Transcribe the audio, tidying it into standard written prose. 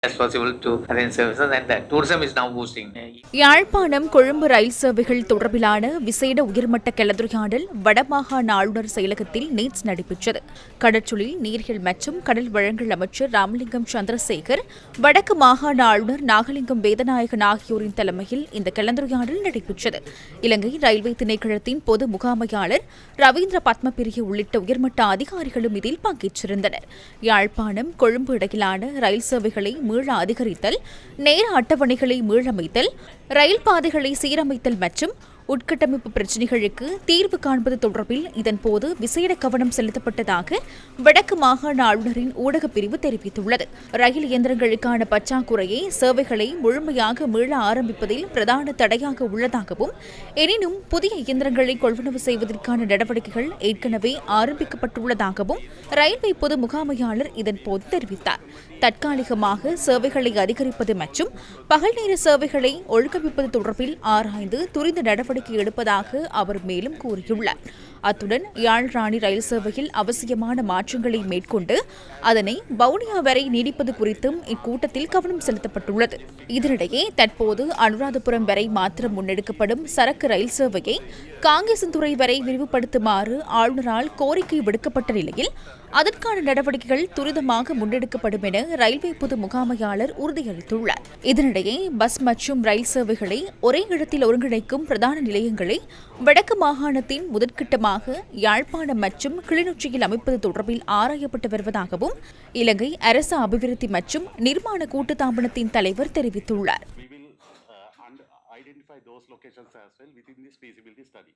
as possible to arrange services, and the tourism is now boosting. Yazhpanam Colombo ரயில் சேவைகள் தொடர்பிலான விசேட உயர்மட்ட கலந்துரையாடல் வடமாகாண ஆளுநர் செயலகத்தில் நேற்று நடைபெற்றது. கடற்றொழில், நீரியல் மற்றும் கடல் வளங்கள் அமைச்சர் ராமலிங்கம் சந்திரசேகர், வடக்கு மாகாண ஆளுநர் நாகலிங்கம் வேதநாயகன் ஆகியோரின் தலைமையில் இந்த கலந்துரையாடல் நடைபெற்றது. இலங்கை ரயில்வே திணைக்களத்தின் பொது முகாமையாளர் ரவீந்திர பத்மபிரிய உள்ளிட்ட உயர்மட்ட அதிகாரிகளும் இதில் பங்கேற்றிருந்தனர். யாழ்ப்பாணம் கொழும்பு இடையிலான ரயில் சேவைகளை மீள அதிகரித்தல், நேர அட்டவணைகளை மீளமைத்தல், ரயில் பாதைகளை சீரமைத்தல் மற்றும் உட்கட்டமைப்பு பிரச்சினைகளுக்கு தீர்வு காண்பது தொடர்பில் இதன்போது விசேட கவனம் செலுத்தப்பட்டதாக வடக்கு மாகாண ஆளுநரின் ஊடகப் பிரிவு தெரிவித்துள்ளது. ரயில் இயந்திரங்களுக்கான பற்றாக்குறையை சேவைகளை முழுமையாக மீள ஆரம்பிப்பதில் பிரதான தடையாக உள்ளதாகவும், எனினும் புதிய இயந்திரங்களை கொள்வனவு செய்வதற்கான நடவடிக்கைகள் ஏற்கனவே ஆரம்பிக்கப்பட்டுள்ளதாகவும் ரயில்வே பொது முகாமையாளர் இதன்போது தெரிவித்தார். தற்காலிகமாக சேவைகளை அதிகரிப்பது மற்றும் பகல் நேர சேவைகளை ஒழுங்கமைப்பது தொடர்பில் ஆராய்ந்து துரித நடவடிக்கை எடுப்பதாக அவர் மேலும் கூறியுள்ளார். அத்துடன் யாழ் ராணி ரயில் சேவையில் அவசியமான மாற்றங்களை மேற்கொண்டு அதனை வவுனியா வரை நீடிப்பது குறித்தும் இக்கூட்டத்தில் கவனம் செலுத்தப்பட்டுள்ளது. இதனிடையே தற்போது அனுராதபுரம் வரை மாத்திரம் முன்னெடுக்கப்படும் சரக்கு ரயில் சேவையை காங்கேசன்துறை வரை விரிவுபடுத்துமாறு ஆளுநரால் கோரிக்கை விடுக்கப்பட்ட நிலையில் அதற்கான நடவடிக்கைகள் துரிதமாக முன்னெடுக்கப்படும் என ரயில்வே பொது முகாமையாளர் உறுதியளித்துள்ளார். இதனிடையே பஸ் மற்றும் ரயில் சேவைகளை ஒரே இடத்தில் ஒருங்கிணைக்கும் பிரதான நிலையங்களை வடக்கு மாகாணத்தின் முதற்கட்டமாக யாழ்ப்பாணம் மற்றும் கிளிநொச்சியில் அமைப்பது தொடர்பில் ஆராயப்பட்டு வருவதாகவும் இலங்கை அரசு அபிவிருத்தி மற்றும் நிர்மாண கூட்டுத்தாபனத்தின் தலைவர் தெரிவித்துள்ளார். Identify those locations as well within this feasibility study.